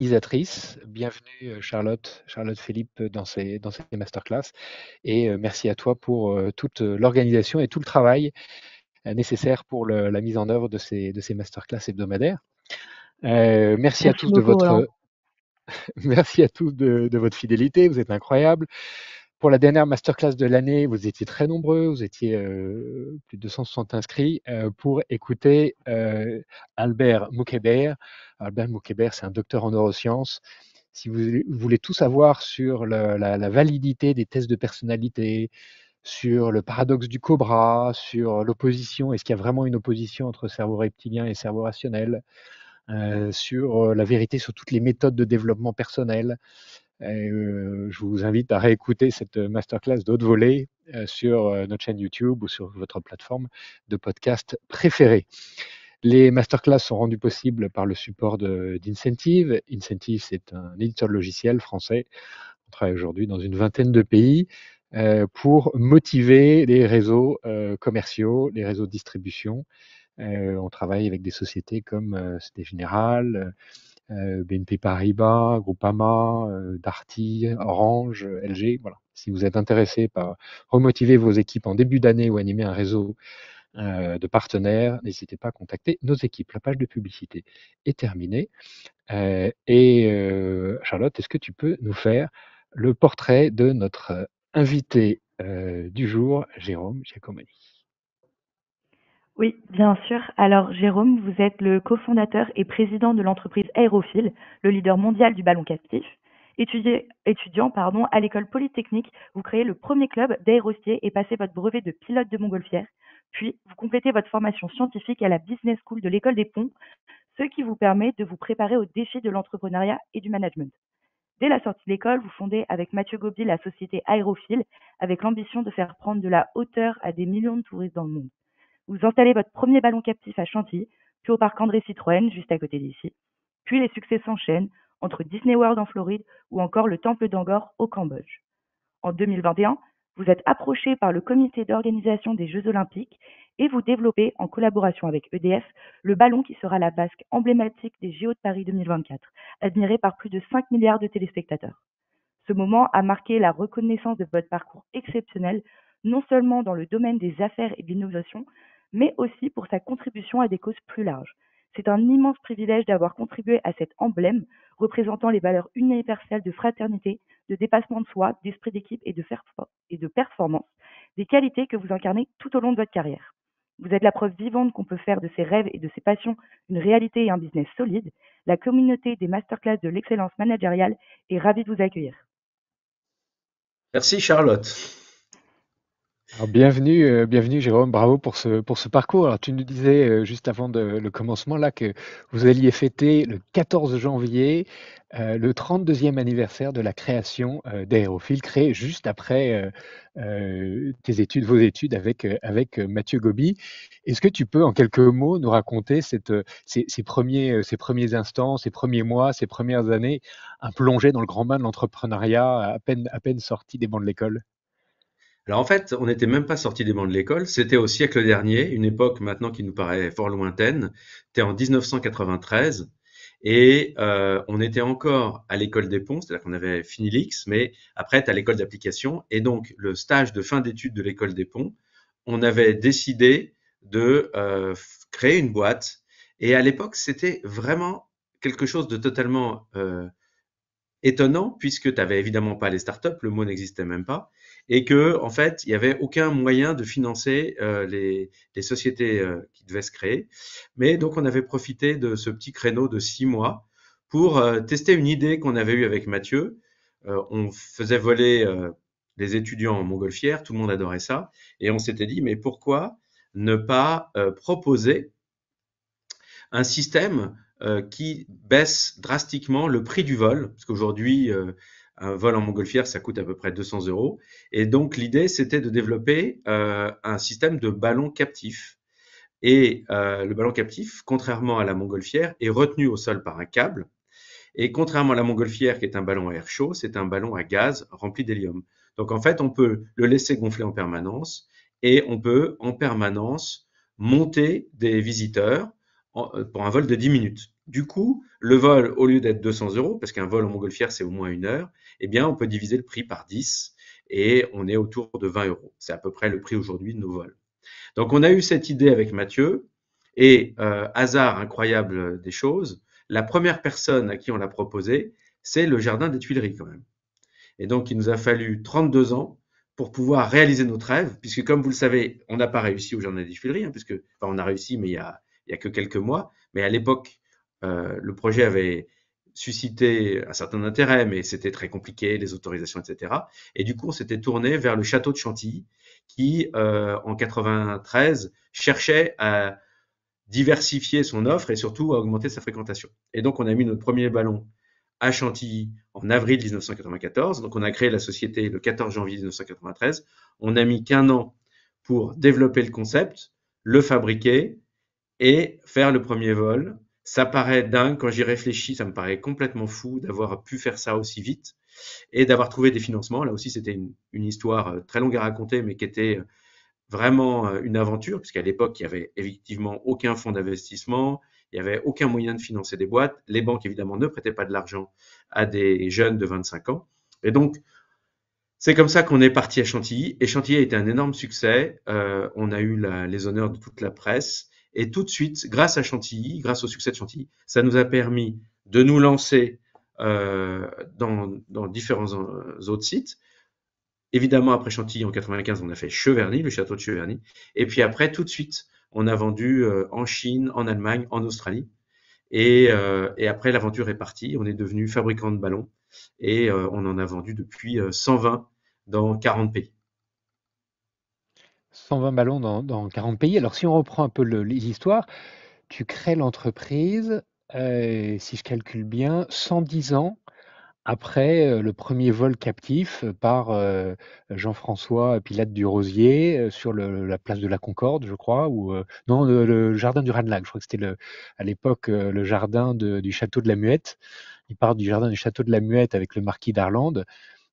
organisatrice. Bienvenue Charlotte Philippe dans ces masterclass et merci à toi pour toute l'organisation et tout le travail nécessaire pour la mise en œuvre de ces masterclass hebdomadaires. Merci à Merci tous de beaucoup, Roland. votre merci à tous de votre fidélité, vous êtes incroyables. Pour la dernière masterclass de l'année, vous étiez très nombreux, vous étiez plus de 260 inscrits pour écouter Albert Moukébert. Albert Moukébert, c'est un docteur en neurosciences. Si vous voulez tout savoir sur la validité des tests de personnalité, sur le paradoxe du cobra, sur l'opposition, est-ce qu'il y a vraiment une opposition entre cerveau reptilien et cerveau rationnel, sur la vérité sur toutes les méthodes de développement personnel, je vous invite à réécouter cette masterclass d'haute volée sur notre chaîne YouTube ou sur votre plateforme de podcast préférée. Les masterclass sont rendues possibles par le support d'Incentive. Incentive, c'est un éditeur de logiciels français. On travaille aujourd'hui dans une vingtaine de pays pour motiver les réseaux commerciaux, les réseaux de distribution. On travaille avec des sociétés comme Société Générale, BNP Paribas, Groupama, Darty, Orange, LG. Voilà. Si vous êtes intéressé par remotiver vos équipes en début d'année ou animer un réseau de partenaires, n'hésitez pas à contacter nos équipes. La page de publicité est terminée. Charlotte, est-ce que tu peux nous faire le portrait de notre invité du jour, Jérôme Giacomani? Oui, bien sûr. Alors, Jérôme, vous êtes le cofondateur et président de l'entreprise Aérophile, le leader mondial du ballon captif. Étudiant à l'école polytechnique, vous créez le premier club d'aérostiers et passez votre brevet de pilote de montgolfière. Puis, vous complétez votre formation scientifique à la Business School de l'École des Ponts, ce qui vous permet de vous préparer aux défis de l'entrepreneuriat et du management. Dès la sortie de l'école, vous fondez avec Mathieu Gobi la société Aérophile, avec l'ambition de faire prendre de la hauteur à des millions de touristes dans le monde. Vous installez votre premier ballon captif à Chantilly, puis au parc André Citroën, juste à côté d'ici. Puis les succès s'enchaînent, entre Disney World en Floride ou encore le Temple d'Angkor au Cambodge. En 2021, vous êtes approché par le comité d'organisation des Jeux Olympiques et vous développez, en collaboration avec EDF, le ballon qui sera la basque emblématique des JO de Paris 2024, admiré par plus de 5 milliards de téléspectateurs. Ce moment a marqué la reconnaissance de votre parcours exceptionnel, non seulement dans le domaine des affaires et de l'innovation, mais aussi pour sa contribution à des causes plus larges. C'est un immense privilège d'avoir contribué à cet emblème représentant les valeurs universelles de fraternité, de dépassement de soi, d'esprit d'équipe et de performance, des qualités que vous incarnez tout au long de votre carrière. Vous êtes la preuve vivante qu'on peut faire de ses rêves et de ses passions une réalité et un business solide. La communauté des masterclass de l'excellence managériale est ravie de vous accueillir. Merci Charlotte. Alors, bienvenue Jérôme, bravo pour ce parcours. Alors, tu nous disais juste avant le commencement là que vous alliez fêter le 14 janvier le 32e anniversaire de la création d'Aérophile, créé juste après vos études avec Mathieu Gobi. Est-ce que tu peux en quelques mots nous raconter ces premiers instants, ces premiers mois, ces premières années, un plongée dans le grand bain de l'entrepreneuriat à peine sorti des bancs de l'école? Alors en fait, on n'était même pas sorti des bancs de l'école, c'était au siècle dernier, une époque maintenant qui nous paraît fort lointaine. C'était en 1993 et on était encore à l'école des ponts, c'est-à-dire qu'on avait fini l'X, mais après, tu as l'école d'application et donc le stage de fin d'études de l'école des ponts, on avait décidé de créer une boîte et à l'époque, c'était vraiment quelque chose de totalement étonnant puisque tu avais évidemment pas les startups, le mot n'existait même pas, et que en fait il y avait aucun moyen de financer les sociétés qui devaient se créer. Mais donc on avait profité de ce petit créneau de 6 mois pour tester une idée qu'on avait eue avec Mathieu. On faisait voler les étudiants en montgolfière, tout le monde adorait ça, et on s'était dit mais pourquoi ne pas proposer un système qui baisse drastiquement le prix du vol, parce qu'aujourd'hui, un vol en montgolfière, ça coûte à peu près 200 euros. Et donc, l'idée, c'était de développer un système de ballon captif. Et le ballon captif, contrairement à la montgolfière, est retenu au sol par un câble. Et contrairement à la montgolfière, qui est un ballon à air chaud, c'est un ballon à gaz rempli d'hélium. Donc, en fait, on peut le laisser gonfler en permanence et on peut en permanence monter des visiteurs pour un vol de 10 minutes. Du coup, le vol, au lieu d'être 200 €, parce qu'un vol en montgolfière, c'est au moins 1 heure, eh bien, on peut diviser le prix par 10 et on est autour de 20 €. C'est à peu près le prix aujourd'hui de nos vols. Donc, on a eu cette idée avec Mathieu et hasard incroyable des choses, la première personne à qui on l'a proposé, c'est le Jardin des Tuileries quand même. Et donc, il nous a fallu 32 ans pour pouvoir réaliser notre rêve, puisque comme vous le savez, on n'a pas réussi au Jardin des Tuileries, hein, puisque, enfin, on a réussi, mais il y a que quelques mois. Mais à l'époque, le projet avait suscité un certain intérêt, mais c'était très compliqué, les autorisations, etc. Et du coup, on s'était tourné vers le château de Chantilly, qui, en 93, cherchait à diversifier son offre et surtout à augmenter sa fréquentation. Et donc, on a mis notre premier ballon à Chantilly en avril 1994. Donc, on a créé la société le 14 janvier 1993. On a mis qu'un an pour développer le concept, le fabriquer et faire le premier vol. Ça paraît dingue quand j'y réfléchis, ça me paraît complètement fou d'avoir pu faire ça aussi vite et d'avoir trouvé des financements. Là aussi, c'était une histoire très longue à raconter, mais qui était vraiment une aventure, puisqu'à l'époque, il y avait effectivement aucun fonds d'investissement, il n'y avait aucun moyen de financer des boîtes. Les banques, évidemment, ne prêtaient pas de l'argent à des jeunes de 25 ans. Et donc, c'est comme ça qu'on est parti à Chantilly. Et Chantilly a été un énorme succès. On a eu les honneurs de toute la presse. Et tout de suite, grâce à Chantilly, grâce au succès de Chantilly, ça nous a permis de nous lancer dans différents autres sites. Évidemment, après Chantilly, en 95, on a fait Cheverny, le château de Cheverny. Et puis après, tout de suite, on a vendu en Chine, en Allemagne, en Australie. Et après, l'aventure est partie. On est devenu fabricant de ballons et on en a vendu depuis 120 dans 40 pays. 120 ballons dans 40 pays. Alors, si on reprend un peu l'histoire, tu crées l'entreprise, si je calcule bien, 110 ans après le premier vol captif par Jean-François Pilate du Rosier sur la place de la Concorde, je crois, ou non, le jardin du Ranelagh. Je crois que c'était à l'époque le jardin du château de la Muette. Il part du jardin du château de la Muette avec le marquis d'Arlande.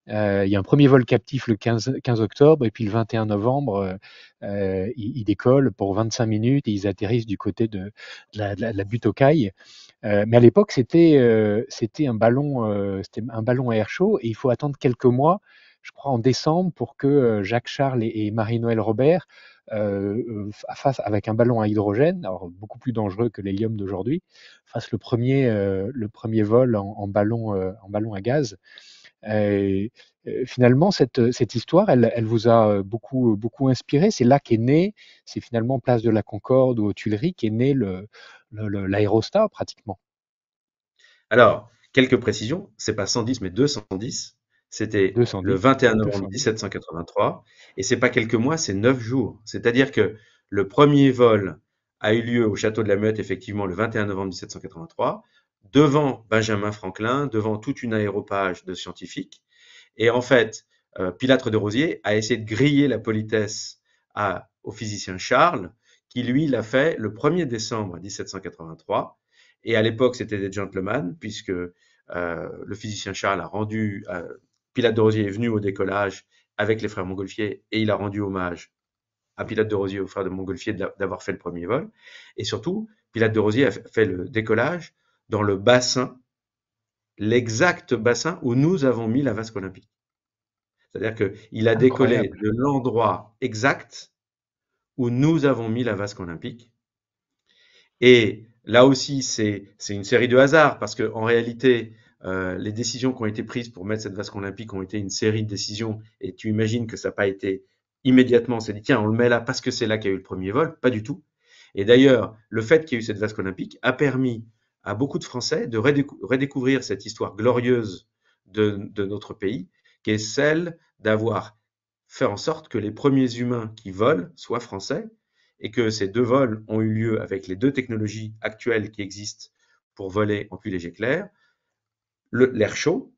Il y a un premier vol captif le 15 octobre et puis le 21 novembre, ils décollent pour 25 minutes et ils atterrissent du côté de la butte aux Cailles. Mais à l'époque, c'était un ballon à air chaud et il faut attendre quelques mois, je crois en décembre, pour que Jacques Charles et Marie-Noël Robert fassent avec un ballon à hydrogène, alors beaucoup plus dangereux que l'hélium d'aujourd'hui, fassent le premier vol en ballon à gaz. Et, finalement, cette histoire, elle vous a beaucoup inspiré. C'est là qu'est né, c'est finalement place de la Concorde ou aux Tuileries qu'est né l'aérostat pratiquement. Alors, quelques précisions, c'est pas 110 mais 210. C'était le 210, 21 novembre 210. 1783 et c'est pas quelques mois, c'est 9 jours. C'est-à-dire que le premier vol a eu lieu au château de la Muette effectivement le 21 novembre 1783 devant Benjamin Franklin, devant toute une aéropage de scientifiques et en fait, Pilâtre de Rosier a essayé de griller la politesse au physicien Charles qui lui l'a fait le 1er décembre 1783 et à l'époque, c'était des gentlemen, puisque le physicien Charles a rendu, Pilate de Rosier est venu au décollage avec les frères Montgolfier et il a rendu hommage à Pilate de Rosier, aux frères de Montgolfier, d'avoir fait le premier vol. Et surtout, Pilate de Rosier a fait le décollage dans le bassin, l'exact bassin où nous avons mis la vasque olympique. C'est-à-dire qu'il a décollé Incroyable. de l'endroit exact où nous avons mis la vasque olympique. Et là aussi, c'est une série de hasards parce que en réalité, les décisions qui ont été prises pour mettre cette vasque olympique ont été une série de décisions. Et tu imagines que ça n'a pas été immédiatement. On s'est dit tiens, on le met là parce que c'est là qu'il y a eu le premier vol. Pas du tout. Et d'ailleurs, le fait qu'il y ait eu cette vasque olympique a permis à beaucoup de Français de redécouvrir cette histoire glorieuse de notre pays, qui est celle d'avoir fait en sorte que les premiers humains qui volent soient français et que ces deux vols ont eu lieu avec les deux technologies actuelles qui existent pour voler en plus léger clair, l'air chaud,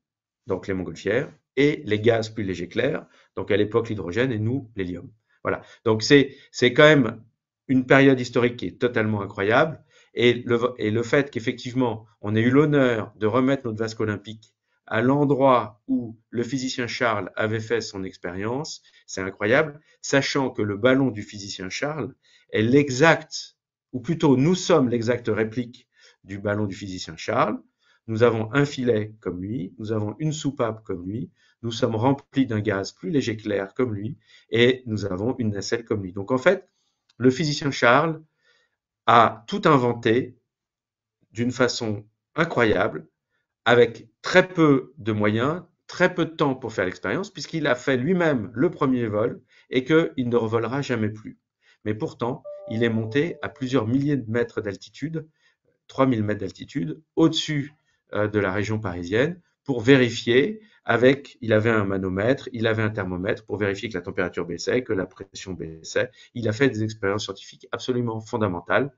donc les montgolfières, et les gaz plus légers clairs, donc à l'époque l'hydrogène et nous l'hélium. Voilà. Donc c'est quand même une période historique qui est totalement incroyable et le fait qu'effectivement on ait eu l'honneur de remettre notre vasque olympique à l'endroit où le physicien Charles avait fait son expérience, c'est incroyable, sachant que le ballon du physicien Charles est l'exact, ou plutôt nous sommes l'exacte réplique du ballon du physicien Charles. Nous avons un filet comme lui, nous avons une soupape comme lui, nous sommes remplis d'un gaz plus léger que l'air comme lui, et nous avons une nacelle comme lui. Donc en fait, le physicien Charles a tout inventé d'une façon incroyable, avec très peu de moyens, très peu de temps pour faire l'expérience, puisqu'il a fait lui-même le premier vol et qu'il ne revolera jamais plus. Mais pourtant, il est monté à plusieurs milliers de mètres d'altitude, 3000 mètres d'altitude, au-dessus de la région parisienne, pour vérifier il avait un manomètre, il avait un thermomètre pour vérifier que la température baissait, que la pression baissait. Il a fait des expériences scientifiques absolument fondamentales.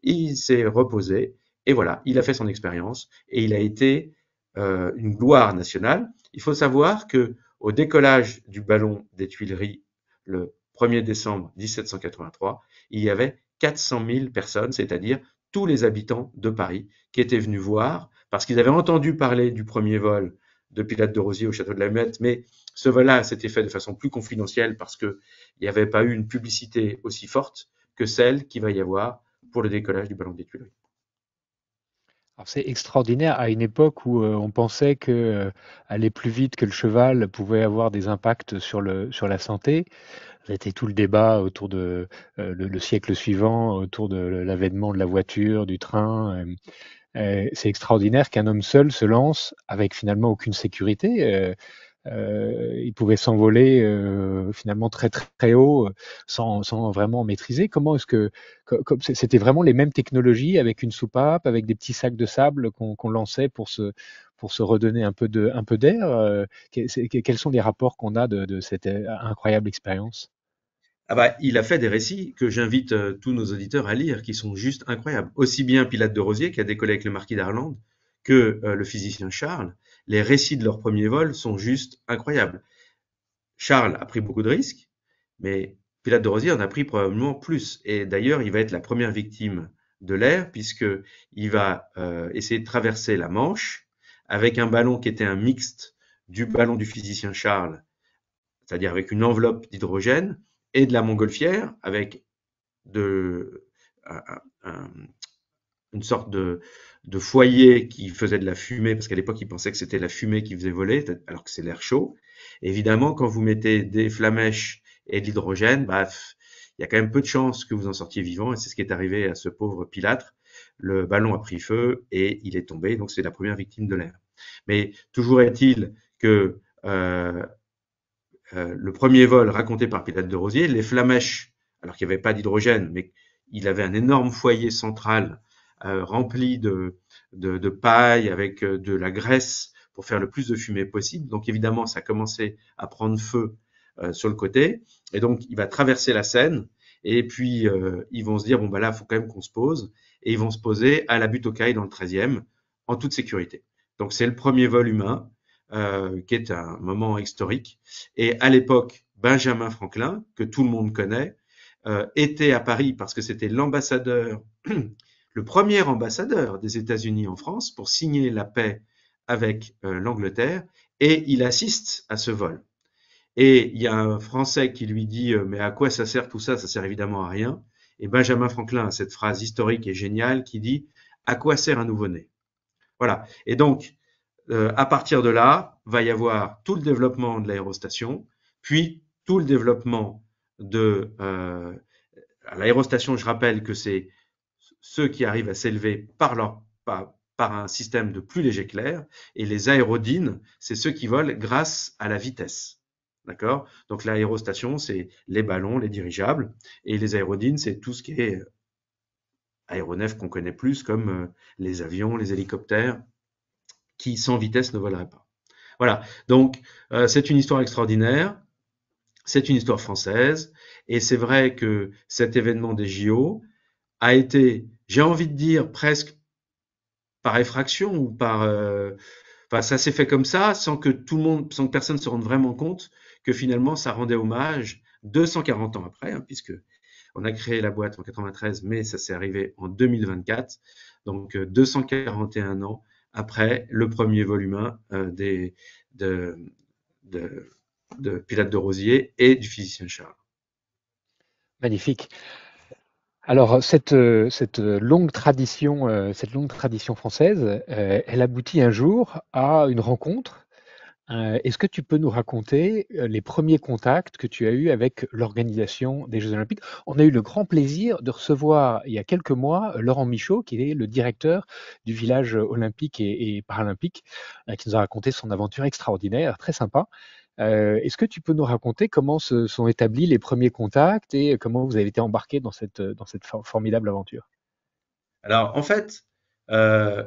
Il s'est reposé et voilà, il a fait son expérience et il a été une gloire nationale. Il faut savoir que au décollage du ballon des Tuileries le 1er décembre 1783, il y avait 400 000 personnes, c'est-à-dire tous les habitants de Paris qui étaient venus voir parce qu'ils avaient entendu parler du premier vol de Pilate de Rosiers au château de la Muette, mais ce vol-là s'était fait de façon plus confidentielle parce qu'il n'y avait pas eu une publicité aussi forte que celle qu'il va y avoir pour le décollage du ballon des Tuileries. Alors c'est extraordinaire à une époque où on pensait que aller plus vite que le cheval pouvait avoir des impacts sur la santé. C'était tout le débat autour de le siècle suivant, autour de l'avènement de la voiture, du train. C'est extraordinaire qu'un homme seul se lance avec finalement aucune sécurité. Il pouvait s'envoler finalement très très très haut sans vraiment maîtriser. Comment est-ce que comme c'était vraiment les mêmes technologies avec une soupape, avec des petits sacs de sable qu'on lançait pour se redonner un peu d'air. Quels sont les rapports qu'on a de cette incroyable expérience? Ah bah, il a fait des récits que j'invite tous nos auditeurs à lire, qui sont juste incroyables. Aussi bien Pilate de Rosiers, qui a décollé avec le marquis d'Arlande, que le physicien Charles. Les récits de leur premier vol sont juste incroyables. Charles a pris beaucoup de risques, mais Pilate de Rosiers en a pris probablement plus. Et d'ailleurs, il va être la première victime de l'air, puisque il va essayer de traverser la Manche avec un ballon qui était un mixte du ballon du physicien Charles, c'est-à-dire avec une enveloppe d'hydrogène, et de la montgolfière avec de, un- un- une sorte de foyer qui faisait de la fumée, parce qu'à l'époque, ils pensaient que c'était la fumée qui faisait voler, alors que c'est l'air chaud. Évidemment, quand vous mettez des flamèches et de l'hydrogène, bah, il y a quand même peu de chances que vous en sortiez vivant, et c'est ce qui est arrivé à ce pauvre Pilâtre. Le ballon a pris feu et il est tombé, donc c'est la première victime de l'air. Mais toujours est-il que le premier vol raconté par Pilate de Rosiers, les flamèches, alors qu'il n'y avait pas d'hydrogène, mais il avait un énorme foyer central rempli de paille avec de la graisse pour faire le plus de fumée possible. Donc évidemment, ça a commencé à prendre feu sur le côté. Et donc, il va traverser la Seine. Et puis, ils vont se dire, bon, bah là, il faut quand même qu'on se pose. Et ils vont se poser à la butte aux Cailles dans le 13e, en toute sécurité. Donc, c'est le premier vol humain, qui est un moment historique. Et à l'époque, Benjamin Franklin, que tout le monde connaît, était à Paris parce que c'était l'ambassadeur, le premier ambassadeur des États-Unis en France pour signer la paix avec l'Angleterre, et il assiste à ce vol. Et il y a un Français qui lui dit mais à quoi ça sert tout ça? Ça sert évidemment à rien. Et Benjamin Franklin a cette phrase historique et géniale qui dit à quoi sert un nouveau-né? Voilà. Et donc à partir de là, va y avoir tout le développement de l'aérostation, puis tout le développement de l'aérostation. Je rappelle que c'est ceux qui arrivent à s'élever par un système de plus léger que l'air, et les aérodynes, c'est ceux qui volent grâce à la vitesse. D'accord? Donc l'aérostation, c'est les ballons, les dirigeables, et les aérodynes, c'est tout ce qui est aéronefs qu'on connaît plus, comme les avions, les hélicoptères, qui sans vitesse ne voleraient pas. Voilà, donc c'est une histoire extraordinaire, c'est une histoire française, et c'est vrai que cet événement des JO a été, j'ai envie de dire, presque par effraction ou enfin, ça s'est fait comme ça, sans que personne se rende vraiment compte que finalement ça rendait hommage 240 ans après, hein, puisque on a créé la boîte en 93, mais ça s'est arrivé en 2024, donc 241 ans après le premier volume de, de, de Pilate de Rosiers et du physicien Charles. Magnifique. Alors, cette cette longue tradition française, elle aboutit un jour à une rencontre. Est-ce que tu peux nous raconter les premiers contacts que tu as eus avec l'organisation des Jeux Olympiques? On a eu le grand plaisir de recevoir il y a quelques mois Laurent Michaud, qui est le directeur du village olympique et paralympique, qui nous a raconté son aventure extraordinaire, très sympa. Est-ce que tu peux nous raconter comment se sont établis les premiers contacts et comment vous avez été embarqué dans cette formidable aventure? Alors, en fait,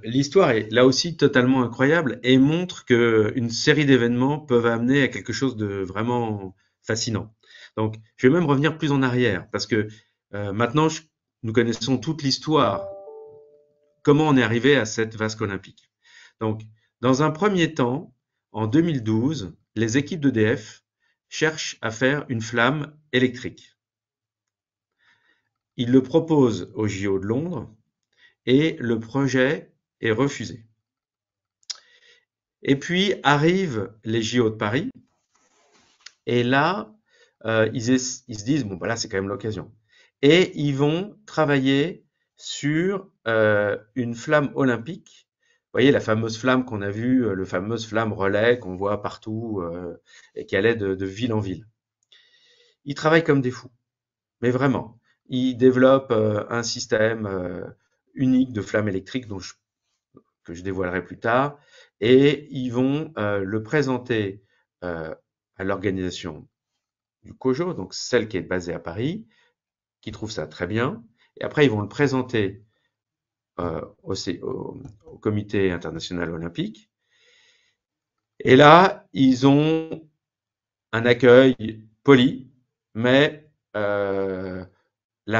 l'histoire est là aussi totalement incroyable et montre que une série d'événements peuvent amener à quelque chose de vraiment fascinant. Donc, je vais même revenir plus en arrière parce que maintenant, nous connaissons toute l'histoire, comment on est arrivé à cette vasque olympique. Donc, dans un premier temps, en 2012, les équipes d'EDF cherchent à faire une flamme électrique. Ils le proposent au JO de Londres et le projet est refusé. Et puis arrivent les JO de Paris, et là, ils se disent, bon, bah là, c'est quand même l'occasion. Et ils vont travailler sur une flamme olympique. Vous voyez, la fameuse flamme qu'on a vue, le fameuse flamme relais qu'on voit partout et qui allait de ville en ville. Ils travaillent comme des fous, mais vraiment. Ils développent un système unique de flamme électrique que je dévoilerai plus tard, et ils vont le présenter à l'organisation du COJO, donc celle qui est basée à Paris, qui trouve ça très bien, et après ils vont le présenter au Comité international olympique, et là ils ont un accueil poli, mais la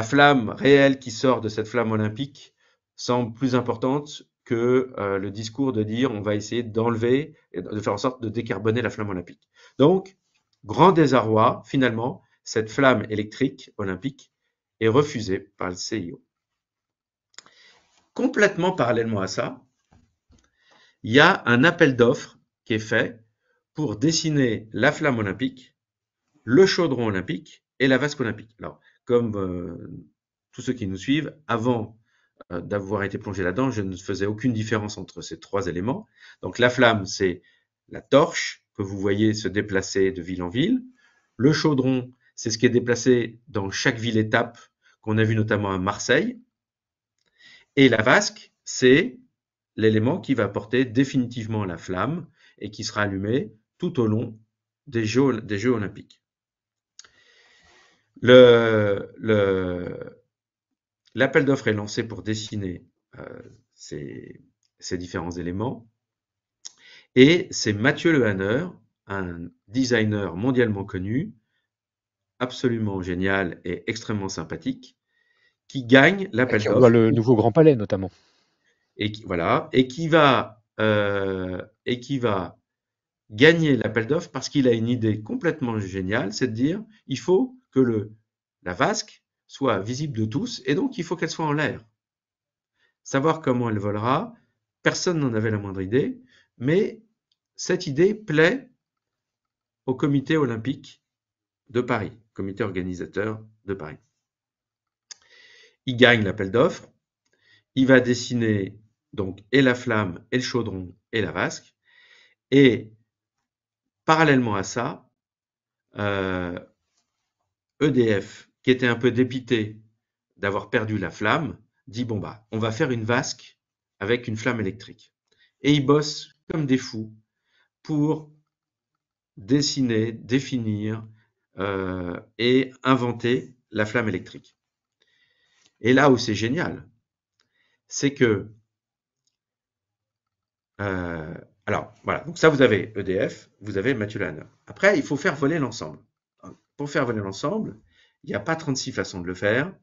flamme réelle qui sort de cette flamme olympique semble plus importante que le discours de dire on va essayer d'enlever et de faire en sorte de décarboner la flamme olympique. Donc, grand désarroi, finalement, cette flamme électrique olympique est refusée par le CIO. Complètement parallèlement à ça, il y a un appel d'offres qui est fait pour dessiner la flamme olympique, le chaudron olympique et la vasque olympique. Alors, comme tous ceux qui nous suivent, avant d'avoir été plongé là-dedans, je ne faisais aucune différence entre ces trois éléments. Donc la flamme, c'est la torche que vous voyez se déplacer de ville en ville. Le chaudron, c'est ce qui est déplacé dans chaque ville-étape qu'on a vu notamment à Marseille. Et la vasque, c'est l'élément qui va porter définitivement la flamme et qui sera allumé tout au long des Jeux olympiques. L'appel d'offres est lancé pour dessiner ces différents éléments. Et c'est Mathieu Lehanner, un designer mondialement connu, absolument génial et extrêmement sympathique, qui gagne À l'appel qui on doit d'offres. le nouveau Grand Palais, notamment. Et qui va gagner l'appel d'offres parce qu'il a une idée complètement géniale, c'est de dire il faut que la vasque soit visible de tous et donc il faut qu'elle soit en l'air. Savoir comment elle volera, personne n'en avait la moindre idée, mais cette idée plaît au comité olympique de Paris, comité organisateur de Paris. Il gagne l'appel d'offres, il va dessiner donc et la flamme, et le chaudron, et la vasque, et parallèlement à ça, EDF, qui était un peu dépité d'avoir perdu la flamme, dit bon bah on va faire une vasque avec une flamme électrique. Et ils bossent comme des fous pour dessiner, définir et inventer la flamme électrique. Et là où c'est génial, c'est que alors voilà, donc ça vous avez EDF, vous avez Mathieu Lehanner. Après, il faut faire voler l'ensemble. Pour faire voler l'ensemble, il n'y a pas 36 façons de le faire.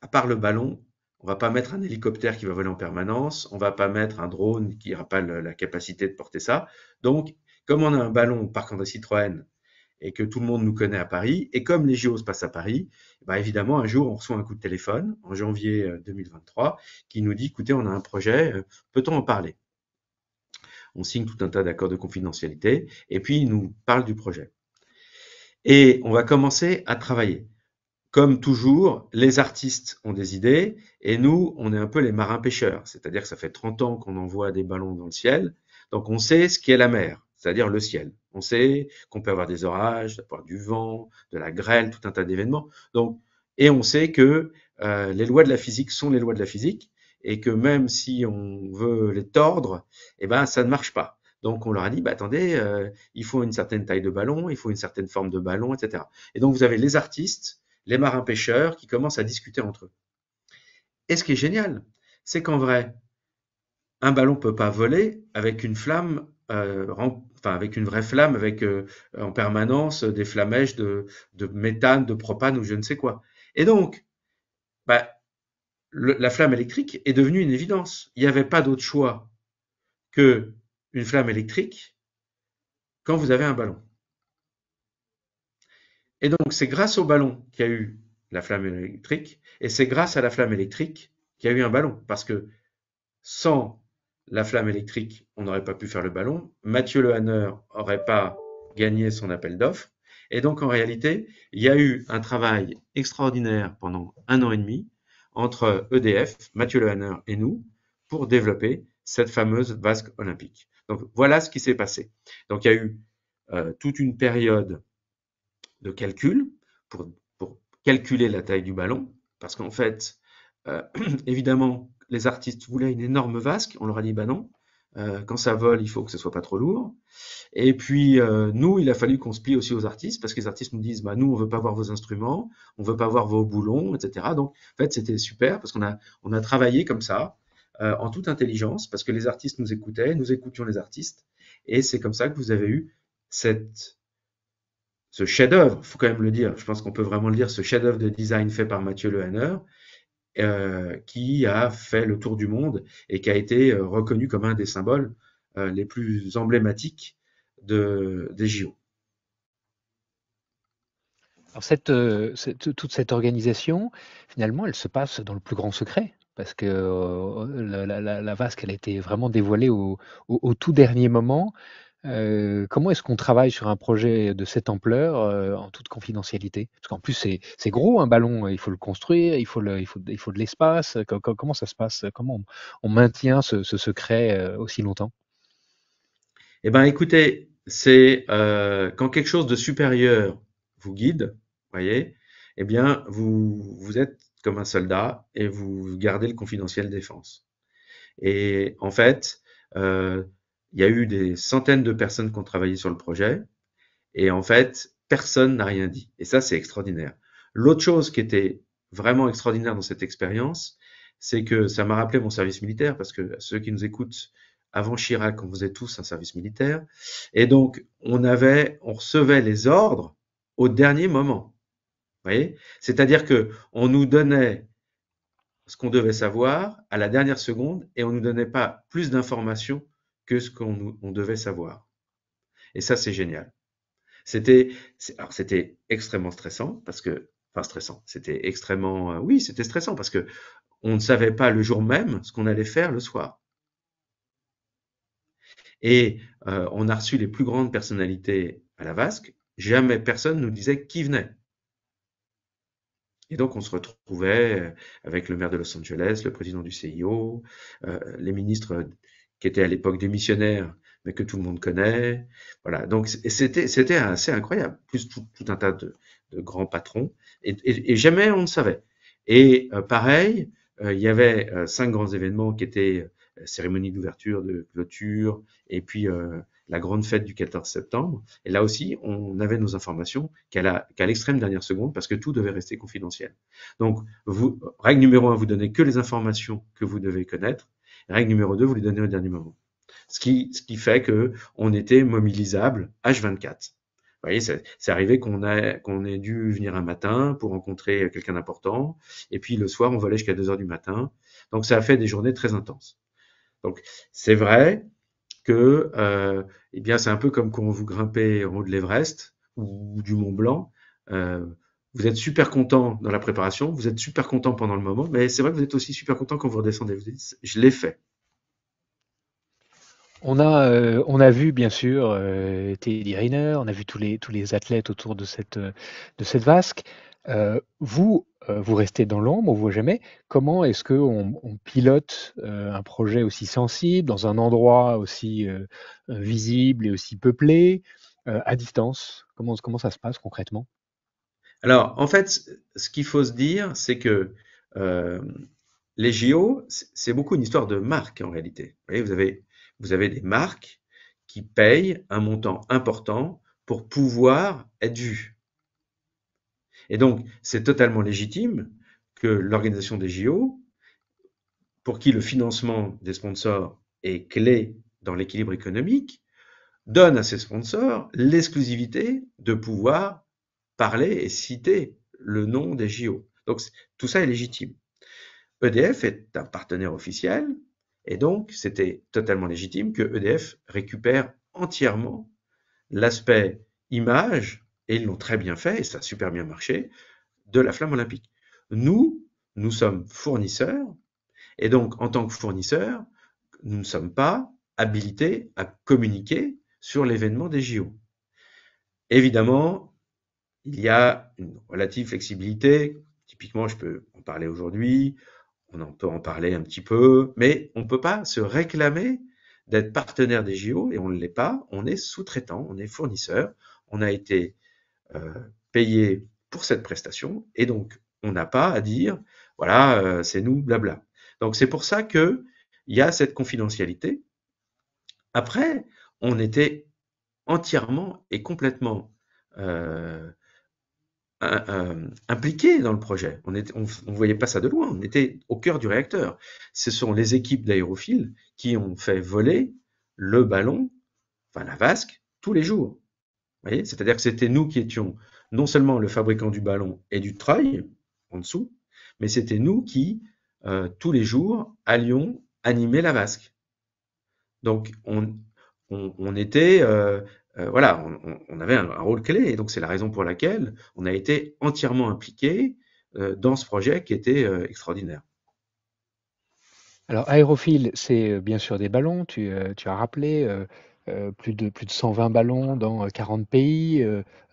À part le ballon, on va pas mettre un hélicoptère qui va voler en permanence, on va pas mettre un drone qui n'aura pas la capacité de porter ça. Donc, comme on a un ballon au Parc André Citroën et que tout le monde nous connaît à Paris, et comme les JO se passent à Paris, bah évidemment, un jour, on reçoit un coup de téléphone, en janvier 2023, qui nous dit, écoutez, on a un projet, peut-on en parler? On signe tout un tas d'accords de confidentialité, et puis il nous parle du projet. Et on va commencer à travailler. comme toujours, les artistes ont des idées et nous, on est un peu les marins-pêcheurs. C'est-à-dire que ça fait 30 ans qu'on envoie des ballons dans le ciel, donc on sait ce qu'est la mer, c'est-à-dire le ciel. On sait qu'on peut avoir des orages, avoir du vent, de la grêle, tout un tas d'événements. Donc, et on sait que les lois de la physique sont les lois de la physique et que même si on veut les tordre, eh ben ça ne marche pas. Donc on leur a dit, bah, attendez, il faut une certaine taille de ballon, il faut une certaine forme de ballon, etc. Et donc vous avez les artistes, les marins-pêcheurs qui commencent à discuter entre eux. Et ce qui est génial, c'est qu'en vrai, un ballon peut pas voler avec une flamme, enfin avec une vraie flamme, avec en permanence des flamèches de méthane, de propane ou je ne sais quoi. Et donc, bah, la flamme électrique est devenue une évidence. Il n'y avait pas d'autre choix que une flamme électrique quand vous avez un ballon. Et donc, c'est grâce au ballon qu'il y a eu la flamme électrique, et c'est grâce à la flamme électrique qu'il y a eu un ballon. Parce que sans la flamme électrique, on n'aurait pas pu faire le ballon. Mathieu Le Hanner n'aurait pas gagné son appel d'offres. Et donc, en réalité, il y a eu un travail extraordinaire pendant 1 an et demi entre EDF, Mathieu Le Hanner et nous pour développer cette fameuse vasque olympique. Donc, voilà ce qui s'est passé. Donc, il y a eu toute une période de calcul pour calculer la taille du ballon, parce qu'en fait, évidemment, les artistes voulaient une énorme vasque, on leur a dit bah non, quand ça vole, il faut que ce soit pas trop lourd. Et puis nous, il a fallu qu'on se plie aussi aux artistes, parce que les artistes nous disent bah nous, on veut pas voir vos instruments, on veut pas voir vos boulons, etc. Donc en fait, c'était super parce qu'on a travaillé comme ça, en toute intelligence, parce que les artistes nous écoutaient, nous écoutions les artistes, et c'est comme ça que vous avez eu ce chef-d'œuvre, il faut quand même le dire, je pense qu'on peut vraiment le dire, ce chef-d'œuvre de design fait par Mathieu Le Hanner, qui a fait le tour du monde et qui a été reconnu comme un des symboles les plus emblématiques des JO. Alors toute cette organisation, finalement, elle se passe dans le plus grand secret. Parce que la vasque, elle a été vraiment dévoilée au tout dernier moment. Comment est-ce qu'on travaille sur un projet de cette ampleur en toute confidentialité? Parce qu'en plus, c'est gros un ballon, il faut le construire, il faut de l'espace. Comment ça se passe? Comment on maintient ce secret aussi longtemps? Eh ben, écoutez, c'est quand quelque chose de supérieur vous guide, voyez, eh bien, vous êtes comme un soldat et vous gardez le confidentiel défense. Et en fait, il y a eu des centaines de personnes qui ont travaillé sur le projet. Et en fait, personne n'a rien dit. Et ça, c'est extraordinaire. L'autre chose qui était vraiment extraordinaire dans cette expérience, c'est que ça m'a rappelé mon service militaire, parce que ceux qui nous écoutent, avant Chirac, on faisait tous un service militaire. Et donc, on recevait les ordres au dernier moment. Vous voyez? C'est-à-dire que on nous donnait ce qu'on devait savoir à la dernière seconde et on nous donnait pas plus d'informations que ce on devait savoir. Et ça, c'est génial. C'était extrêmement stressant parce que, enfin stressant, c'était extrêmement, oui, c'était stressant parce que on ne savait pas le jour même ce qu'on allait faire le soir. Et on a reçu les plus grandes personnalités à la Vasque. Jamais personne nous disait qui venait. Et donc on se retrouvait avec le maire de Los Angeles, le président du CIO, les ministres qui étaient à l'époque démissionnaires, mais que tout le monde connaît. Voilà, donc c'était assez incroyable. Plus tout un tas de grands patrons, et jamais on ne savait. Et pareil, il y avait 5 grands événements qui étaient cérémonie d'ouverture, de clôture, et puis la grande fête du 14 septembre. Et là aussi, on avait nos informations qu'à l'extrême dernière seconde, parce que tout devait rester confidentiel. Donc, règle numéro 1, vous donnez que les informations que vous devez connaître. Règle numéro 2, vous les donnez au dernier moment. Ce qui fait que on était mobilisable H24. Vous voyez, c'est arrivé qu'on ait dû venir un matin pour rencontrer quelqu'un d'important, et puis le soir, on volait jusqu'à 2 heures du matin. Donc, ça a fait des journées très intenses. Donc, c'est vrai que, eh bien, c'est un peu comme quand vous grimpez en haut de l'Everest ou du Mont Blanc. Euh, Vous êtes super content dans la préparation, vous êtes super content pendant le moment, mais c'est vrai que vous êtes aussi super content quand vous redescendez. Vous dites, je l'ai fait. On a vu bien sûr Teddy Riner, on a vu tous les athlètes autour de cette vasque. Vous restez dans l'ombre, on ne voit jamais. Comment est-ce qu'on pilote un projet aussi sensible, dans un endroit aussi visible et aussi peuplé, à distance? Comment ça se passe concrètement? Alors, en fait, ce qu'il faut se dire, c'est que euh, les JO, c'est beaucoup une histoire de marque en réalité. Vous voyez, vous avez des marques qui payent un montant important pour pouvoir être vues. Et donc, c'est totalement légitime que l'organisation des JO, pour qui le financement des sponsors est clé dans l'équilibre économique, donne à ses sponsors l'exclusivité de pouvoir parler et citer le nom des JO. Donc, tout ça est légitime. EDF est un partenaire officiel et donc c'était totalement légitime que EDF récupère entièrement l'aspect image, et ils l'ont très bien fait, et ça a super bien marché, de la flamme olympique. Nous, nous sommes fournisseurs, et donc en tant que fournisseurs, nous ne sommes pas habilités à communiquer sur l'événement des JO. Évidemment, il y a une relative flexibilité. Typiquement, je peux en parler aujourd'hui, on en peut en parler un petit peu, mais on ne peut pas se réclamer d'être partenaire des JO et on ne l'est pas. On est sous-traitant, on est fournisseur, on a été payé pour cette prestation et donc on n'a pas à dire voilà, c'est nous, blabla. Donc c'est pour ça que il y a cette confidentialité. Après, on était entièrement et complètement euh, impliqués dans le projet. On voyait pas ça de loin, on était au cœur du réacteur. Ce sont les équipes d'aérophiles qui ont fait voler le ballon, enfin la vasque, tous les jours. Vous voyez, c'est-à-dire que c'était nous qui étions non seulement le fabricant du ballon et du treuil en dessous, mais c'était nous qui, tous les jours, allions animer la vasque. Donc, on était, voilà, on avait un rôle clé, et donc c'est la raison pour laquelle on a été entièrement impliqué dans ce projet qui était extraordinaire. Alors, aérophile, c'est bien sûr des ballons. Tu as rappelé plus de 120 ballons dans 40 pays,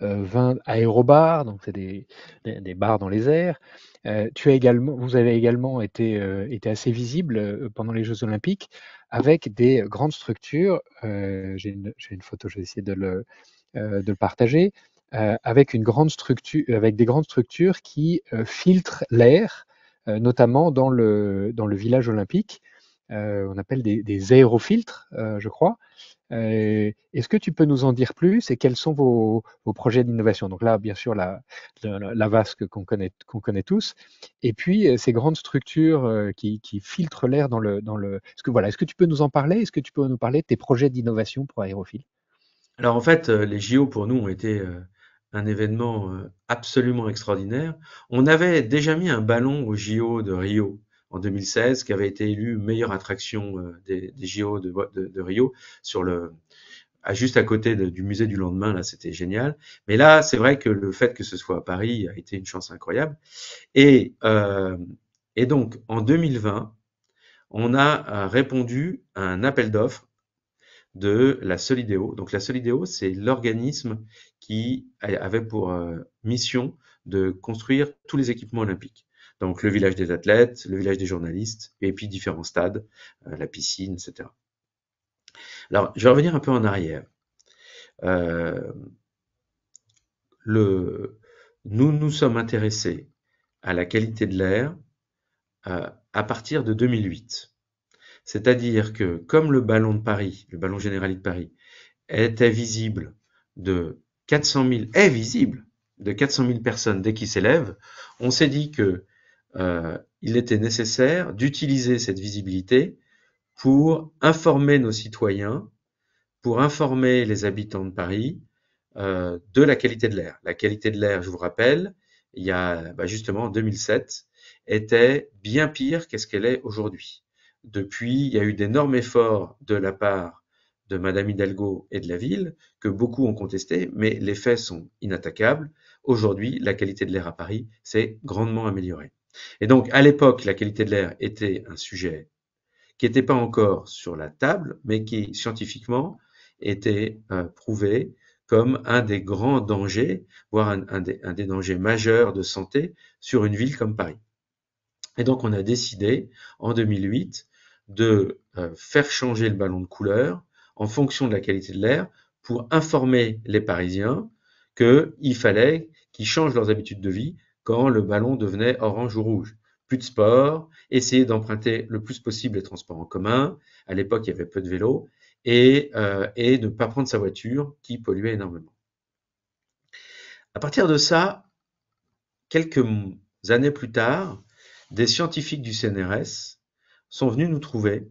20 aérobars, donc c'est des bars dans les airs. Vous avez également été assez visible pendant les Jeux Olympiques avec des grandes structures. J'ai une photo, je vais essayer de le partager. Avec avec des grandes structures qui filtrent l'air notamment dans le village olympique. On appelle des aérofiltres, je crois. Est-ce que tu peux nous en dire plus et quels sont vos projets d'innovation? Donc là, bien sûr, la vasque qu'on connaît tous. Et puis, ces grandes structures qui filtrent l'air Est-ce que tu peux nous en parler? Est-ce que tu peux nous parler de tes projets d'innovation pour Aérophile? Alors en fait, les JO pour nous ont été un événement absolument extraordinaire. On avait déjà mis un ballon aux JO de Rio en 2016, qui avait été élu meilleure attraction des JO de Rio, juste à côté du musée du lendemain. Là, c'était génial. Mais là, c'est vrai que le fait que ce soit à Paris a été une chance incroyable. Et, euh, et donc, en 2020, on a répondu à un appel d'offres de la Solideo. Donc la Solideo, c'est l'organisme qui avait pour mission de construire tous les équipements olympiques. Donc le village des athlètes, le village des journalistes, et puis différents stades, la piscine, etc. Alors je vais revenir un peu en arrière. Euh, nous nous sommes intéressés à la qualité de l'air à partir de 2008. C'est-à-dire que comme le ballon de Paris, le ballon Generali de Paris, était visible de 400 000, est visible de 400 000 personnes dès qu'il s'élève, on s'est dit que il était nécessaire d'utiliser cette visibilité pour informer nos citoyens, pour informer les habitants de Paris de la qualité de l'air. La qualité de l'air, je vous rappelle, il y a justement en 2007, était bien pire qu'est-ce qu'elle est aujourd'hui. Depuis, il y a eu d'énormes efforts de la part de Madame Hidalgo et de la ville, que beaucoup ont contesté, mais les faits sont inattaquables. Aujourd'hui, la qualité de l'air à Paris s'est grandement améliorée. Et donc, à l'époque, la qualité de l'air était un sujet qui n'était pas encore sur la table, mais qui scientifiquement était prouvé comme un des grands dangers, voire un des dangers majeurs de santé sur une ville comme Paris. Et donc on a décidé en 2008 de faire changer le ballon de couleur en fonction de la qualité de l'air pour informer les Parisiens qu'il fallait qu'ils changent leurs habitudes de vie quand le ballon devenait orange ou rouge. Plus de sport, essayer d'emprunter le plus possible les transports en commun. À l'époque, il y avait peu de vélos. Et ne pas prendre sa voiture qui polluait énormément. À partir de ça, quelques années plus tard, des scientifiques du CNRS sont venus nous trouver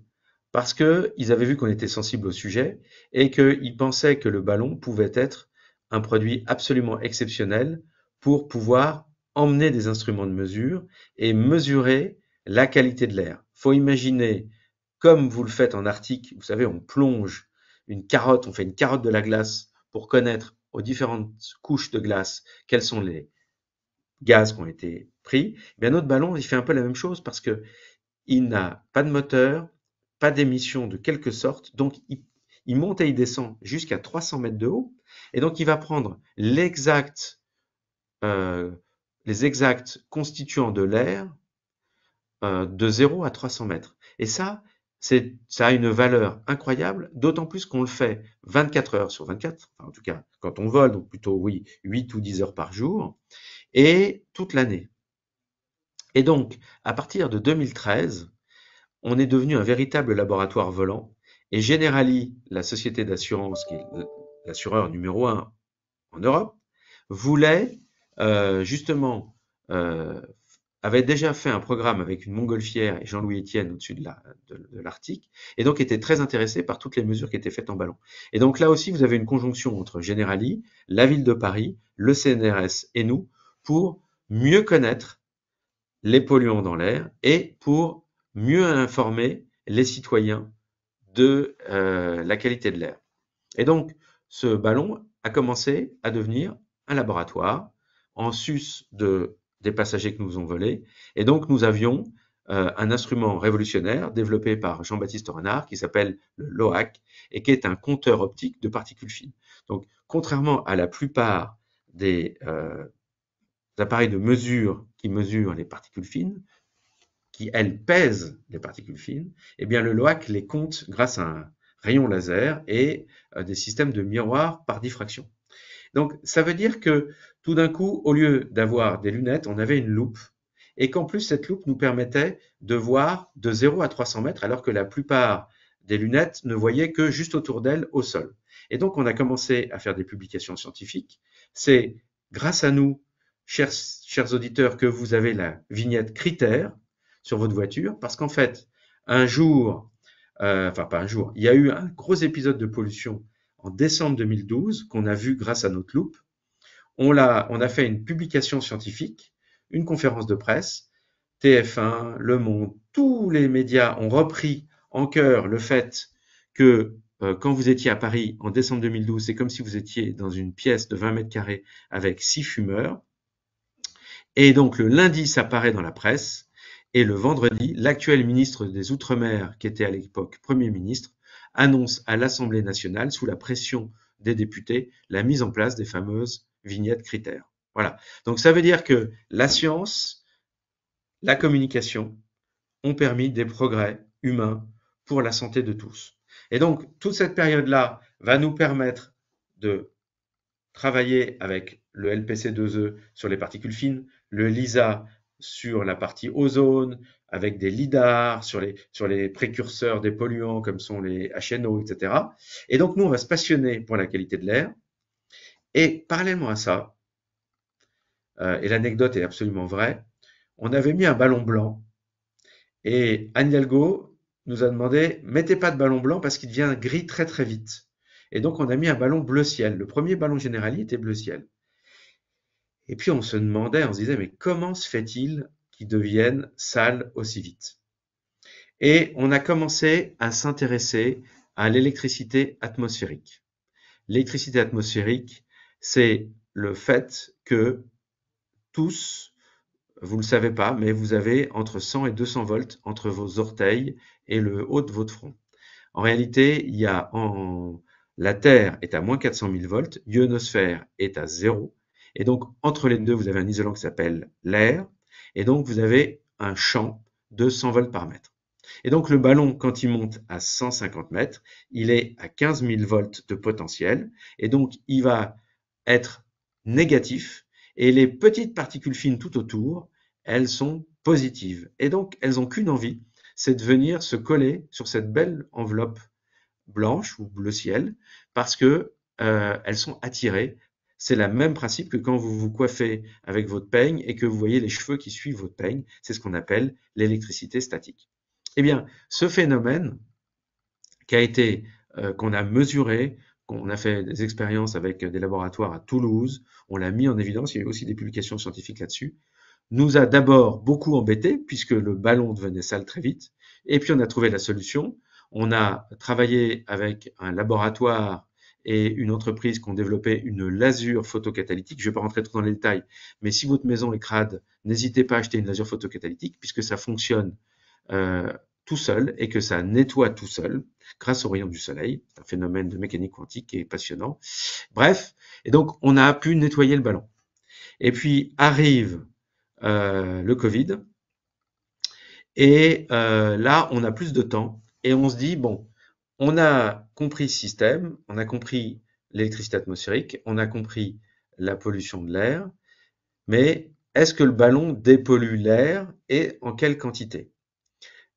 parce qu'ils avaient vu qu'on était sensible au sujet et qu'ils pensaient que le ballon pouvait être un produit absolument exceptionnel pour pouvoir emmener des instruments de mesure et mesurer la qualité de l'air. Faut imaginer, comme vous le faites en Arctique, vous savez, on plonge une carotte, on fait une carotte de la glace pour connaître aux différentes couches de glace quels sont les gaz qui ont été pris. Eh bien, notre ballon, il fait un peu la même chose parce que il n'a pas de moteur, pas d'émission de quelque sorte, donc il monte et il descend jusqu'à 300 mètres de haut, et donc il va prendre les exacts constituants de l'air de 0 à 300 mètres. Et ça a une valeur incroyable, d'autant plus qu'on le fait 24 heures sur 24, enfin, en tout cas quand on vole, donc plutôt oui, 8 ou 10 heures par jour, et toute l'année. Et donc, à partir de 2013, on est devenu un véritable laboratoire volant, et Generali, la société d'assurance, qui est l'assureur numéro 1 en Europe, voulait justement, avait déjà fait un programme avec une montgolfière et Jean-Louis Etienne au-dessus de l'Arctique, et donc était très intéressé par toutes les mesures qui étaient faites en ballon. Et donc là aussi, vous avez une conjonction entre Generali, la ville de Paris, le CNRS et nous, pour mieux connaître les polluants dans l'air et pour mieux informer les citoyens de la qualité de l'air. Et donc, ce ballon a commencé à devenir un laboratoire en sus des passagers que nous avons volés. Et donc, nous avions un instrument révolutionnaire développé par Jean-Baptiste Renard qui s'appelle le LOAC et qui est un compteur optique de particules fines. Donc, contrairement à la plupart des appareils de mesure qui mesurent les particules fines, qui, elles, pèsent les particules fines, eh bien, le LOAC les compte grâce à un rayon laser et des systèmes de miroirs par diffraction. Donc, ça veut dire que tout d'un coup, au lieu d'avoir des lunettes, on avait une loupe et qu'en plus, cette loupe nous permettait de voir de 0 à 300 mètres alors que la plupart des lunettes ne voyaient que juste autour d'elles au sol. Et donc, on a commencé à faire des publications scientifiques. C'est grâce à nous, chers auditeurs, que vous avez la vignette critère sur votre voiture parce qu'en fait, un jour, enfin pas un jour, il y a eu un gros épisode de pollution en décembre 2012 qu'on a vu grâce à notre loupe. On a fait une publication scientifique, une conférence de presse, TF1, Le Monde, tous les médias ont repris en cœur le fait que quand vous étiez à Paris en décembre 2012, c'est comme si vous étiez dans une pièce de 20 mètres carrés avec 6 fumeurs. Et donc le lundi, ça paraît dans la presse. Et le vendredi, l'actuel ministre des Outre-mer, qui était à l'époque Premier ministre, annonce à l'Assemblée nationale, sous la pression des députés, la mise en place des fameuses vignettes critères. Voilà. Donc ça veut dire que la science, la communication ont permis des progrès humains pour la santé de tous. Et donc toute cette période-là va nous permettre de travailler avec le LPC2E sur les particules fines, le LISA sur la partie ozone, avec des lidars sur les précurseurs des polluants comme sont les HNO, etc. Et donc nous, on va se passionner pour la qualité de l'air. Et parallèlement à ça, et l'anecdote est absolument vraie, on avait mis un ballon blanc et Anne Hidalgo nous a demandé « mettez pas de ballon blanc parce qu'il devient gris très très vite ». Et donc on a mis un ballon bleu ciel. Le premier ballon Generali était bleu ciel. Et puis on se demandait, on se disait, mais comment se fait-il qu'ils deviennent sales aussi vite? Et on a commencé à s'intéresser à l'électricité atmosphérique. L'électricité atmosphérique, c'est le fait que tous, vous ne le savez pas, mais vous avez entre 100 et 200 volts entre vos orteils et le haut de votre front. En réalité, il y a La Terre est à moins 400 000 volts, l'ionosphère est à zéro. Et donc, entre les deux, vous avez un isolant qui s'appelle l'air. Et donc, vous avez un champ de 100 volts par mètre. Et donc, le ballon, quand il monte à 150 mètres, il est à 15 000 volts de potentiel. Et donc, il va être négatif. Et les petites particules fines tout autour, elles sont positives. Et donc, elles n'ont qu'une envie, c'est de venir se coller sur cette belle enveloppe blanche ou bleu ciel, parce que elles sont attirées. C'est le même principe que quand vous vous coiffez avec votre peigne et que vous voyez les cheveux qui suivent votre peigne. C'est ce qu'on appelle l'électricité statique. Eh bien, ce phénomène qui a été, qu'on a mesuré, qu'on a fait des expériences avec des laboratoires à Toulouse, on l'a mis en évidence, il y a eu aussi des publications scientifiques là-dessus, nous a d'abord beaucoup embêtés puisque le ballon devenait sale très vite. Et puis on a trouvé la solution. On a travaillé avec un laboratoire et une entreprise qui ont développé une lasure photocatalytique. Je ne vais pas rentrer trop dans les détails, mais si votre maison est crade, n'hésitez pas à acheter une lasure photocatalytique puisque ça fonctionne tout seul et que ça nettoie tout seul grâce aux rayons du soleil. C'est un phénomène de mécanique quantique qui est passionnant. Bref, et donc on a pu nettoyer le ballon. Et puis arrive le Covid. Et là, on a plus de temps et on se dit, bon, on a compris ce système, on a compris l'électricité atmosphérique, on a compris la pollution de l'air, mais est-ce que le ballon dépollue l'air et en quelle quantité?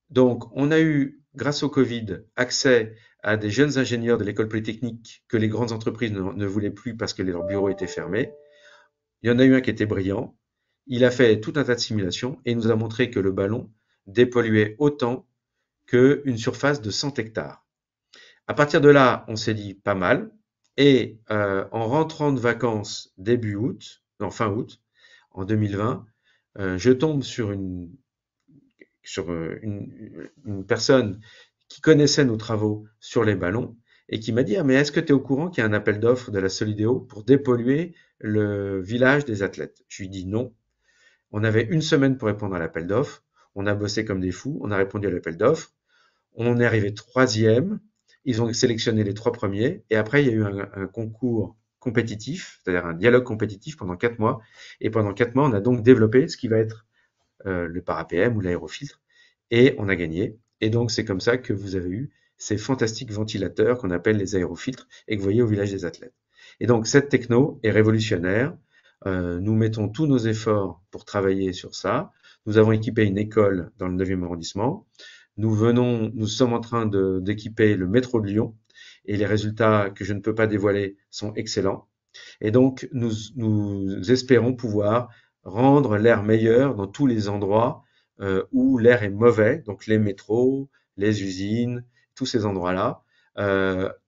Donc, on a eu, grâce au Covid, accès à des jeunes ingénieurs de l'école polytechnique que les grandes entreprises ne voulaient plus parce que leurs bureaux étaient fermés. Il y en a eu un qui était brillant. Il a fait tout un tas de simulations et il nous a montré que le ballon dépolluait autant qu'une surface de 100 hectares. À partir de là, on s'est dit pas mal. Et en rentrant de vacances début août, non fin août, en 2020, je tombe sur une personne qui connaissait nos travaux sur les ballons et qui m'a dit, ah, mais est-ce que tu es au courant qu'il y a un appel d'offres de la Solidéo pour dépolluer le village des athlètes? Je lui dis non. On avait une semaine pour répondre à l'appel d'offres. On a bossé comme des fous. On a répondu à l'appel d'offres. On est arrivé troisième. Ils ont sélectionné les trois premiers. Et après, il y a eu un concours compétitif, c'est-à-dire un dialogue compétitif pendant 4 mois. Et pendant 4 mois, on a donc développé ce qui va être le para-PM ou l'aérofiltre. Et on a gagné. Et donc, c'est comme ça que vous avez eu ces fantastiques ventilateurs qu'on appelle les aérofiltres et que vous voyez au village des athlètes. Et donc, cette techno est révolutionnaire. Nous mettons tous nos efforts pour travailler sur ça. Nous avons équipé une école dans le 9e arrondissement. Nous sommes en train d'équiper le métro de Lyon et les résultats que je ne peux pas dévoiler sont excellents. Et donc, nous espérons pouvoir rendre l'air meilleur dans tous les endroits où l'air est mauvais, donc les métros, les usines, tous ces endroits-là,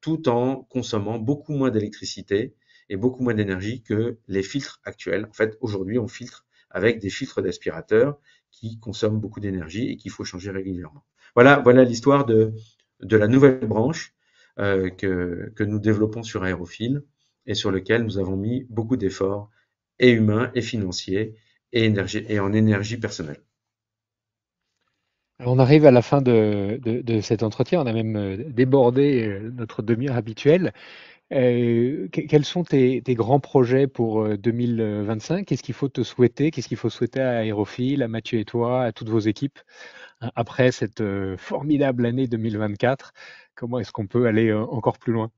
tout en consommant beaucoup moins d'électricité et beaucoup moins d'énergie que les filtres actuels. En fait, aujourd'hui, on filtre avec des filtres d'aspirateur qui consomment beaucoup d'énergie et qu'il faut changer régulièrement. Voilà l'histoire de la nouvelle branche que nous développons sur Aérophile et sur lequel nous avons mis beaucoup d'efforts et humains et financiers et en énergie personnelle. Alors, on arrive à la fin de cet entretien. On a même débordé notre demi-heure habituelle. Quels sont tes grands projets pour 2025? Qu'est-ce qu'il faut te souhaiter? Qu'est-ce qu'il faut souhaiter à Aérophile, à Mathieu et toi, à toutes vos équipes, hein, après cette formidable année 2024? Comment est-ce qu'on peut aller encore plus loin?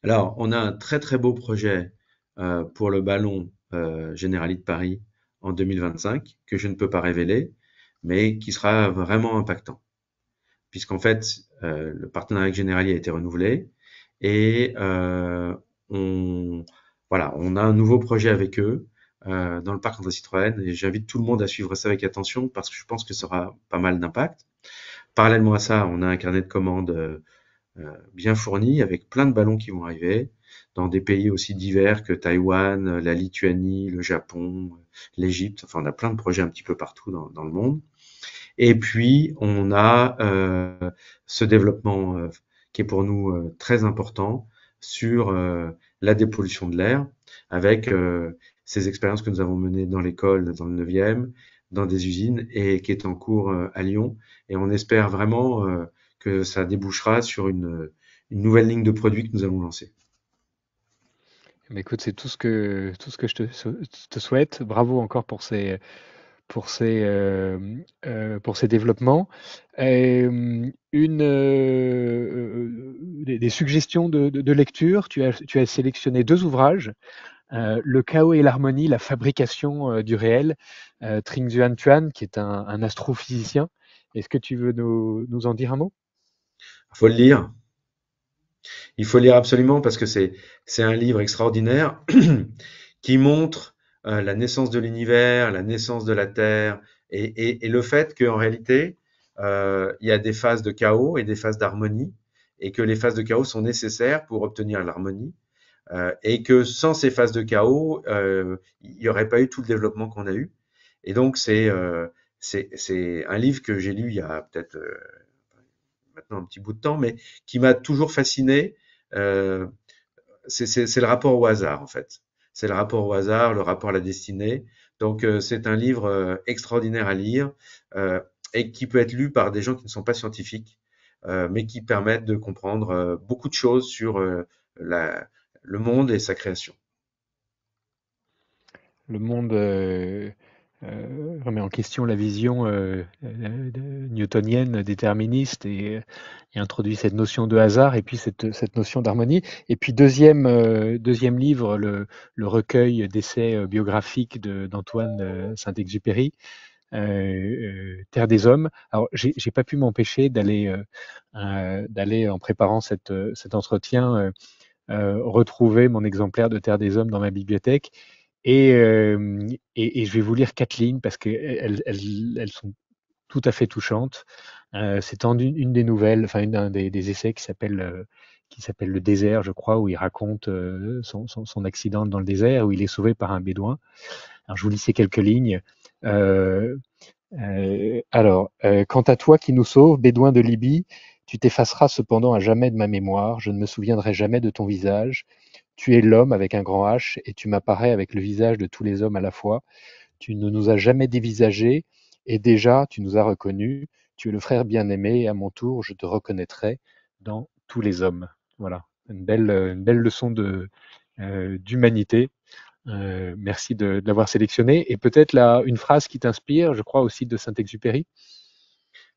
Alors, on a un très très beau projet pour le ballon Generali de Paris en 2025 que je ne peux pas révéler, mais qui sera vraiment impactant. Puisqu'en fait, le partenariat avec Generali a été renouvelé et on a un nouveau projet avec eux dans le parc André Citroën et j'invite tout le monde à suivre ça avec attention parce que je pense que ça aura pas mal d'impact. Parallèlement à ça, on a un carnet de commandes bien fourni avec plein de ballons qui vont arriver dans des pays aussi divers que Taïwan, la Lituanie, le Japon, l'Égypte. Enfin, on a plein de projets un petit peu partout dans le monde. Et puis, on a ce développement qui est pour nous très important sur la dépollution de l'air avec ces expériences que nous avons menées dans l'école, dans le 9e, dans des usines et qui est en cours à Lyon. Et on espère vraiment que ça débouchera sur une nouvelle ligne de produits que nous allons lancer. Mais écoute, c'est tout ce que te souhaite. Bravo encore pour pour ces développements. Des suggestions de lecture. Tu as sélectionné deux ouvrages. Le chaos et l'harmonie, la fabrication du réel, Trinh Xuan Tuan, qui est un astrophysicien. Est-ce que tu veux nous en dire un mot? Il faut le lire. Il faut le lire absolument parce que c'est un livre extraordinaire qui montre la naissance de l'univers, la naissance de la Terre et le fait qu'en réalité, il y a des phases de chaos et des phases d'harmonie et que les phases de chaos sont nécessaires pour obtenir l'harmonie et que sans ces phases de chaos, il n'y aurait pas eu tout le développement qu'on a eu. Et donc, c'est un livre que j'ai lu il y a peut-être maintenant un petit bout de temps, mais qui m'a toujours fasciné. Euh, c'est le rapport au hasard, en fait. C'est le rapport au hasard, le rapport à la destinée. Donc, c'est un livre extraordinaire à lire et qui peut être lu par des gens qui ne sont pas scientifiques, mais qui permettent de comprendre beaucoup de choses sur la, le monde et sa création. Le monde remet en question la vision newtonienne, déterministe et introduit cette notion de hasard et puis cette notion d'harmonie. Et puis deuxième livre, le recueil d'essais biographiques d'Antoine Saint-Exupéry, Terre des Hommes. Alors j'ai pas pu m'empêcher d'aller en préparant cet entretien retrouver mon exemplaire de Terre des Hommes dans ma bibliothèque. Et je vais vous lire 4 lignes parce qu'elles sont tout à fait touchantes. C'est une des nouvelles, enfin un des essais qui s'appelle Le désert, je crois, où il raconte son accident dans le désert, où il est sauvé par un bédouin. Alors je vous lis ces quelques lignes. Euh, Quant à toi qui nous sauves, bédouin de Libye, tu t'effaceras cependant à jamais de ma mémoire, je ne me souviendrai jamais de ton visage. Tu es l'homme avec un grand H, et tu m'apparais avec le visage de tous les hommes à la fois. Tu ne nous as jamais dévisagés, et déjà tu nous as reconnus. Tu es le frère bien-aimé, et à mon tour je te reconnaîtrai dans tous les hommes. Voilà, une belle leçon d'humanité. Merci de l'avoir sélectionné. Et peut-être là, une phrase qui t'inspire, je crois aussi de Saint-Exupéry.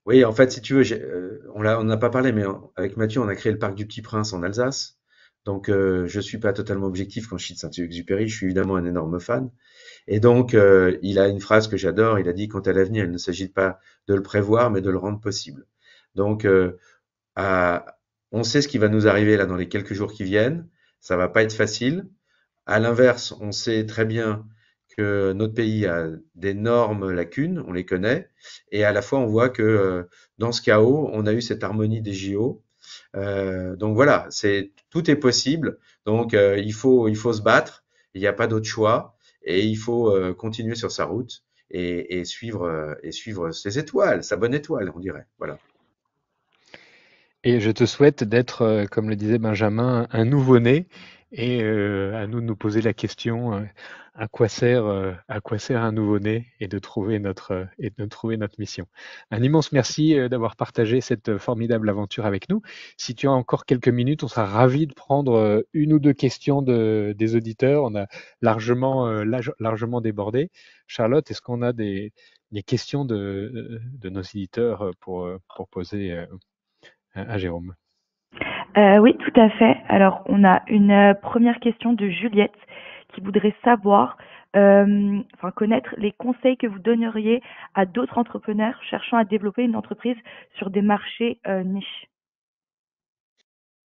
Oui, en fait, si tu veux, on n'a pas parlé, mais avec Mathieu, on a créé le Parc du Petit Prince en Alsace. Donc, je suis pas totalement objectif quand je cite Saint-Exupéry. Je suis évidemment un énorme fan. Et donc, il a une phrase que j'adore. Il a dit, quant à l'avenir, il ne s'agit pas de le prévoir, mais de le rendre possible. Donc, on sait ce qui va nous arriver là dans les quelques jours qui viennent. Ça va pas être facile. À l'inverse, on sait très bien que notre pays a d'énormes lacunes, on les connaît, et à la fois on voit que dans ce chaos, on a eu cette harmonie des JO. Donc voilà, tout est possible. Donc il faut se battre. Il n'y a pas d'autre choix, et il faut continuer sur sa route et suivre ses étoiles, sa bonne étoile, on dirait. Voilà. Et je te souhaite d'être, comme le disait Benjamin, un nouveau-né. Et à nous de nous poser la question, à quoi sert un nouveau-né et et de trouver notre mission. Un immense merci d'avoir partagé cette formidable aventure avec nous. Si tu as encore quelques minutes, on sera ravis de prendre une ou deux questions des auditeurs. On a largement débordé. Charlotte, est-ce qu'on a des questions de nos éditeurs pour poser à Jérôme? Oui, tout à fait. Alors, on a une première question de Juliette qui voudrait savoir, enfin connaître les conseils que vous donneriez à d'autres entrepreneurs cherchant à développer une entreprise sur des marchés niches.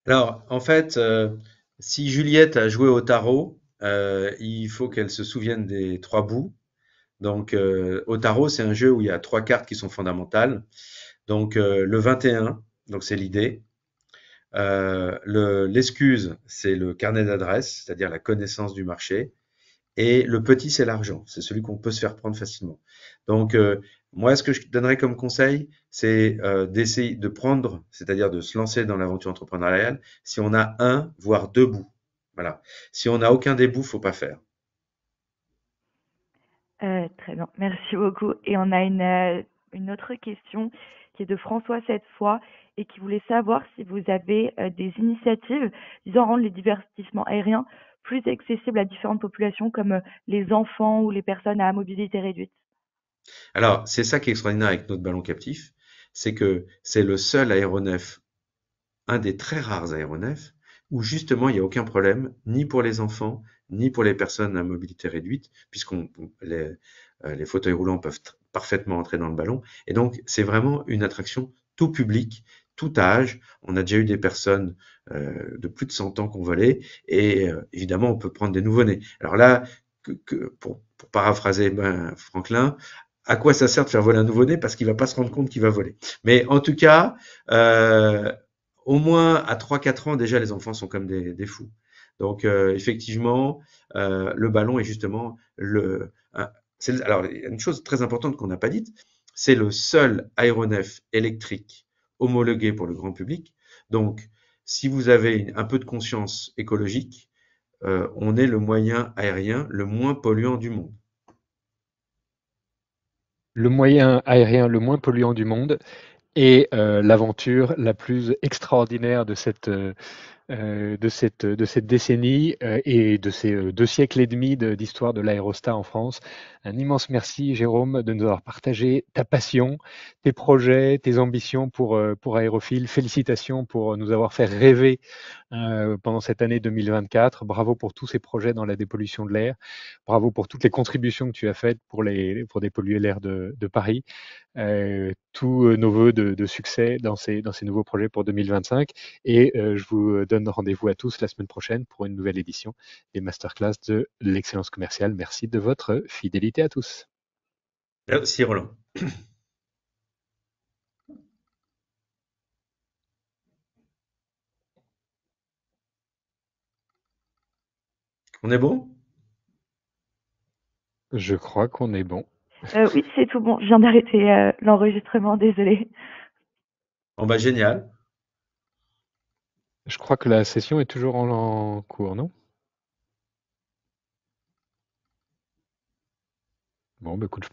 Alors, en fait, si Juliette a joué au tarot, il faut qu'elle se souvienne des trois bouts. Donc, au tarot, c'est un jeu où il y a trois cartes qui sont fondamentales. Donc, le 21, donc c'est l'idée. L'excuse, c'est le carnet d'adresse, c'est-à-dire la connaissance du marché. Et le petit, c'est l'argent. C'est celui qu'on peut se faire prendre facilement. Donc, moi, ce que je donnerais comme conseil, c'est d'essayer de prendre, c'est-à-dire de se lancer dans l'aventure entrepreneuriale, si on a un, voire deux bouts. Voilà. Si on n'a aucun des bouts, faut pas faire. Très bien, merci beaucoup. Et on a une autre question qui est de François cette fois et qui voulait savoir si vous avez des initiatives visant à rendre les divertissements aériens plus accessibles à différentes populations comme les enfants ou les personnes à mobilité réduite. Alors, c'est ça qui est extraordinaire avec notre ballon captif, c'est que c'est le seul aéronef, un des très rares aéronefs, où justement il n'y a aucun problème, ni pour les enfants, ni pour les personnes à mobilité réduite, puisqu'on les fauteuils roulants peuvent parfaitement entrer dans le ballon. Et donc, c'est vraiment une attraction tout public, tout âge. On a déjà eu des personnes de plus de 100 ans qui ont volé, et évidemment, on peut prendre des nouveau-nés. Alors là, pour paraphraser Franklin, à quoi ça sert de faire voler un nouveau-né parce qu'il va pas se rendre compte qu'il va voler. Mais en tout cas, au moins à 3-4 ans, déjà, les enfants sont comme des fous. Donc, effectivement, le ballon est justement alors, il y a une chose très importante qu'on n'a pas dite, c'est le seul aéronef électrique homologué pour le grand public. Donc, si vous avez un peu de conscience écologique, on est le moyen aérien le moins polluant du monde. Le moyen aérien le moins polluant du monde et l'aventure la plus extraordinaire de cette décennie et de ces 2 siècles et demi d'histoire de l'aérostat en France. Un immense merci, Jérôme, de nous avoir partagé ta passion, tes projets, tes ambitions pour Aérophile. Félicitations pour nous avoir fait rêver pendant cette année 2024. Bravo pour tous ces projets dans la dépollution de l'air. Bravo pour toutes les contributions que tu as faites pour dépolluer l'air de Paris. Tous nos voeux de succès dans ces nouveaux projets pour 2025. Et je vous donne rendez-vous à tous la semaine prochaine pour une nouvelle édition des masterclass de l'excellence commerciale. Merci de votre fidélité à tous. Merci Roland. On est bon? Je crois qu'on est bon. Oui, c'est tout bon. Je viens d'arrêter l'enregistrement, désolée. Bon bah génial. Je crois que la session est toujours en cours, non? Bon, bah, écoute, je